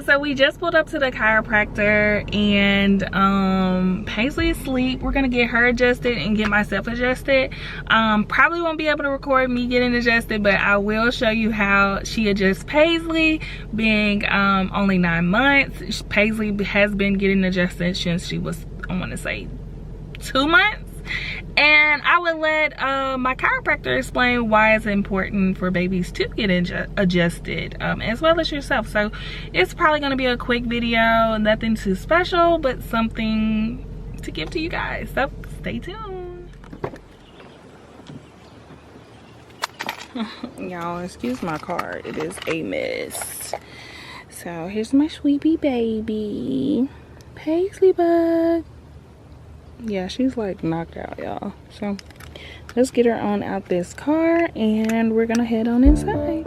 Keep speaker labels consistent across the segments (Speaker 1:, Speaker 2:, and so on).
Speaker 1: So we just pulled up to the chiropractor, and Paisley is asleep. We're gonna get her adjusted and get myself adjusted. Probably won't be able to record me getting adjusted, but I will show you how she adjusts Paisley, being only 9 months. Paisley has been getting adjusted since she was, I want to say, 2 months. And I would let my chiropractor explain why it's important for babies to get adjusted, as well as yourself. So it's probably going to be a quick video, nothing too special, but something to give to you guys. So stay tuned. Y'all, excuse my car. It is a mess. So here's my sweetie baby, Paisley bug. Yeah, she's like knocked out, y'all. So let's get her on out this car and we're gonna head on inside.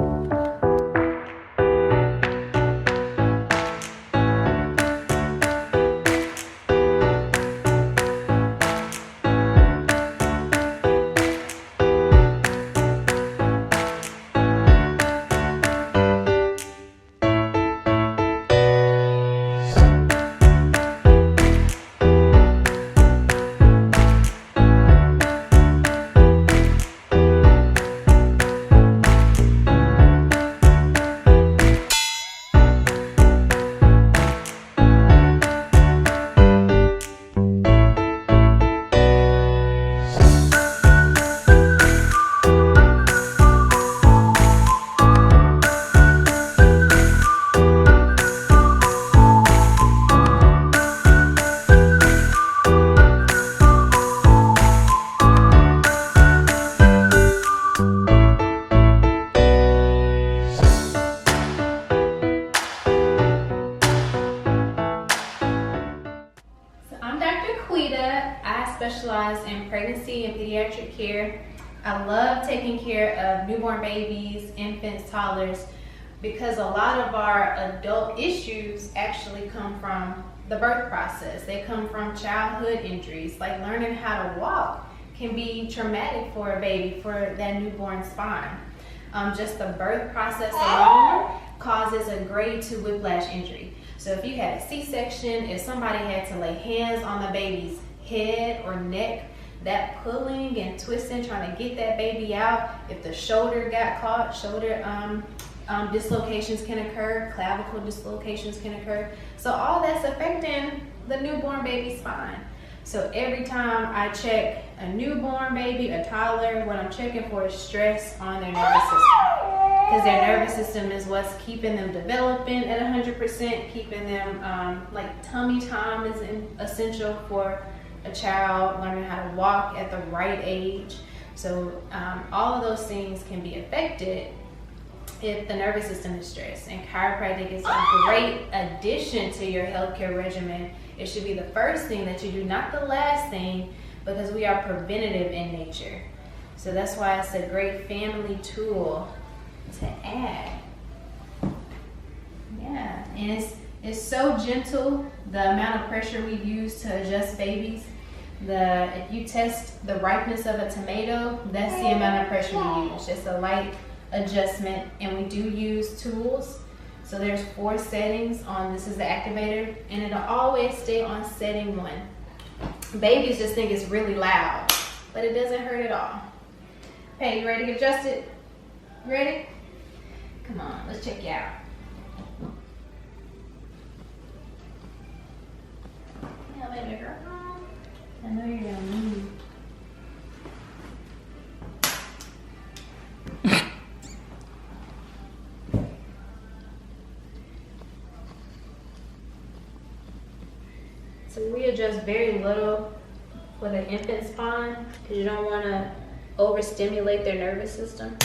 Speaker 2: Specialize in pregnancy and pediatric care. I love taking care of newborn babies, infants, toddlers, because a lot of our adult issues actually come from the birth process. They come from childhood injuries, like learning how to walk can be traumatic for a baby, for that newborn spine. Just the birth process alone causes a grade 2 whiplash injury. So if you had a C-section, if somebody had to lay hands on the baby's head or neck, that pulling and twisting trying to get that baby out, if the shoulder got caught, shoulder dislocations can occur, clavicle dislocations can occur. So all that's affecting the newborn baby's spine. So every time I check a newborn baby, a toddler, what I'm checking for is stress on their nervous system, because their nervous system is what's keeping them developing at 100%, keeping them like tummy time is essential for a child learning how to walk at the right age. So all of those things can be affected if the nervous system is stressed. And chiropractic is a great addition to your healthcare regimen. It should be the first thing that you do, not the last thing, because we are preventative in nature. So that's why it's a great family tool to add. Yeah, and it's so gentle, the amount of pressure we use to adjust babies. If you test the ripeness of a tomato, that's the amount of pressure we use, just a light adjustment. And we do use tools. So there's 4 settings on, this is the activator, and it'll always stay on setting 1. Babies just think it's really loud, but it doesn't hurt at all. Hey, you ready to get adjusted? Ready? Come on, let's check you out. Yeah, baby girl. I know you're gonna move. So we adjust very little for the infant spine because you don't want to overstimulate their nervous system.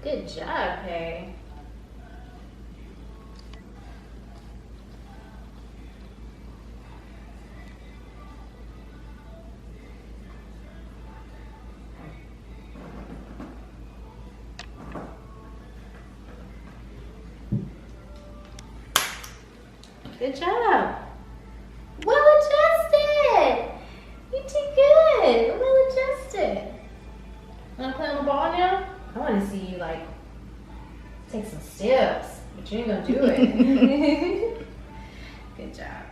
Speaker 2: Good job, Pay. Good job. Well adjusted. You did good. Well adjusted. Want to play on the ball now? I want to see you like take some steps with you ain't gonna do it. Good job.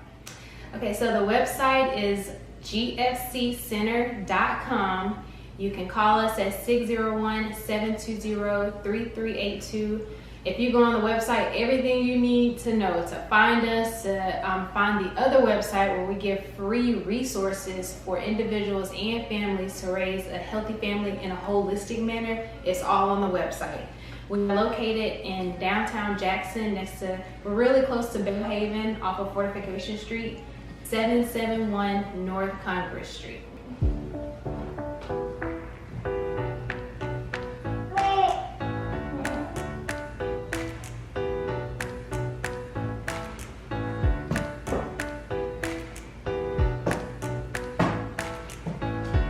Speaker 2: Okay, so the website is gfccenter.com. You can call us at 601-720-3382. If you go on the website, everything you need to know to find us, to find the other website where we give free resources for individuals and families to raise a healthy family in a holistic manner, it's all on the website. We're located in downtown Jackson, we're really close to Bellhaven off of Fortification Street, 771 North Congress Street.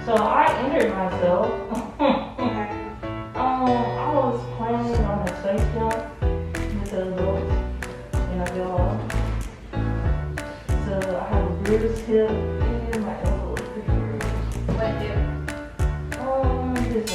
Speaker 1: So I injured myself. I was planning on a safe jump with the adults and I fell off. So I have a bruised hip and my elbow is pretty bruised.
Speaker 2: What hip?
Speaker 1: This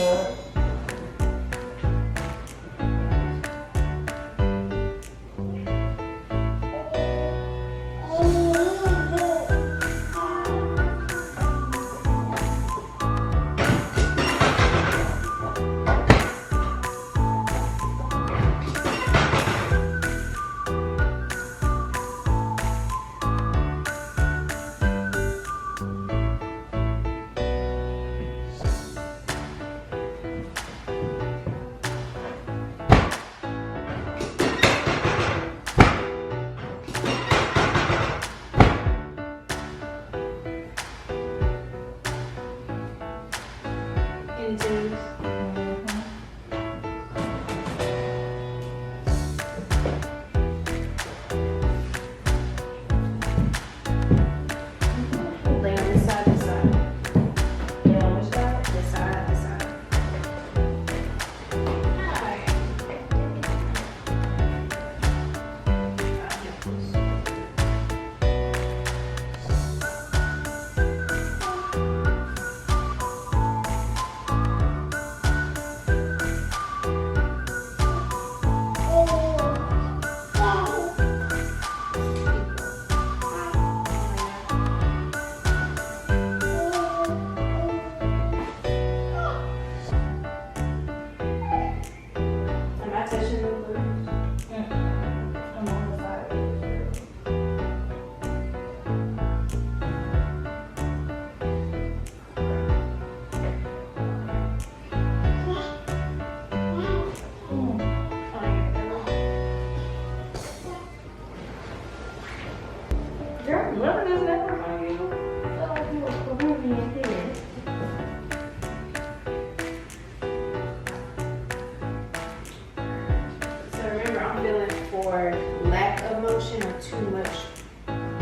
Speaker 2: for lack of motion or too much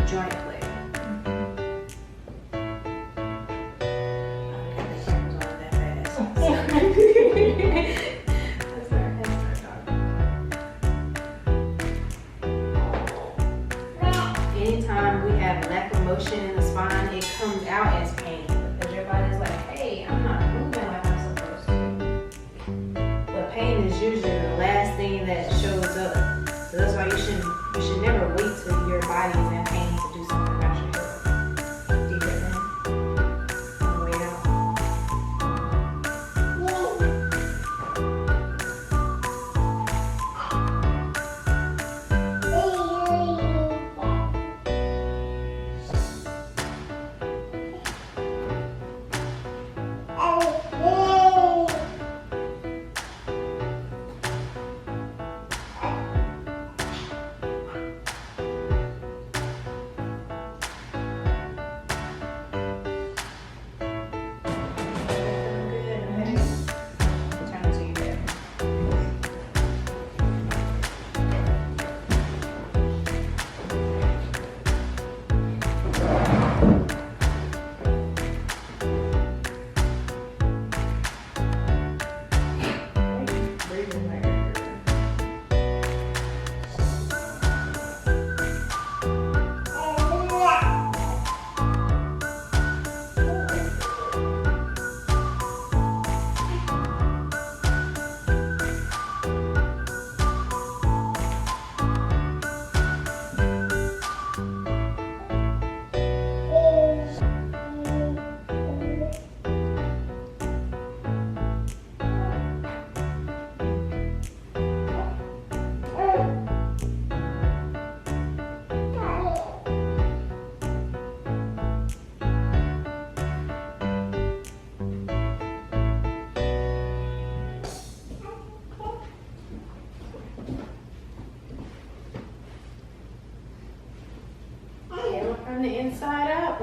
Speaker 2: joint play. I don't think the camera's on that fast. That's our anytime we have lack of motion in the spine, it comes out as pain because your body's like, hey, I'm not moving like I'm supposed to. But pain is usually the last thing that shows up. So that's why you should never wait till your body is in pain to do something about your hip. Deep breath in. And wait out.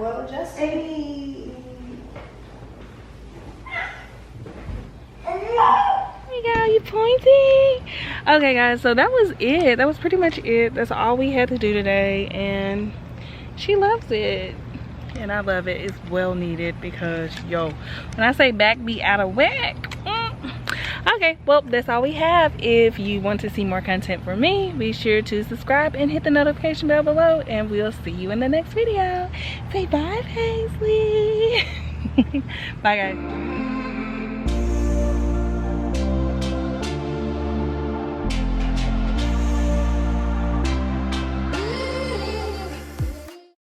Speaker 2: well adjusted.
Speaker 3: Hey.
Speaker 1: There you go, you pointing. Okay guys, so that was it. That was pretty much it. That's all we had to do today, and she loves it and I love it. It's well needed because yo, when I say back be out of whack. Okay, well, that's all we have. If you want to see more content from me, be sure to subscribe and hit the notification bell below, and we'll see you in the next video. Say bye, Paisley. Bye guys.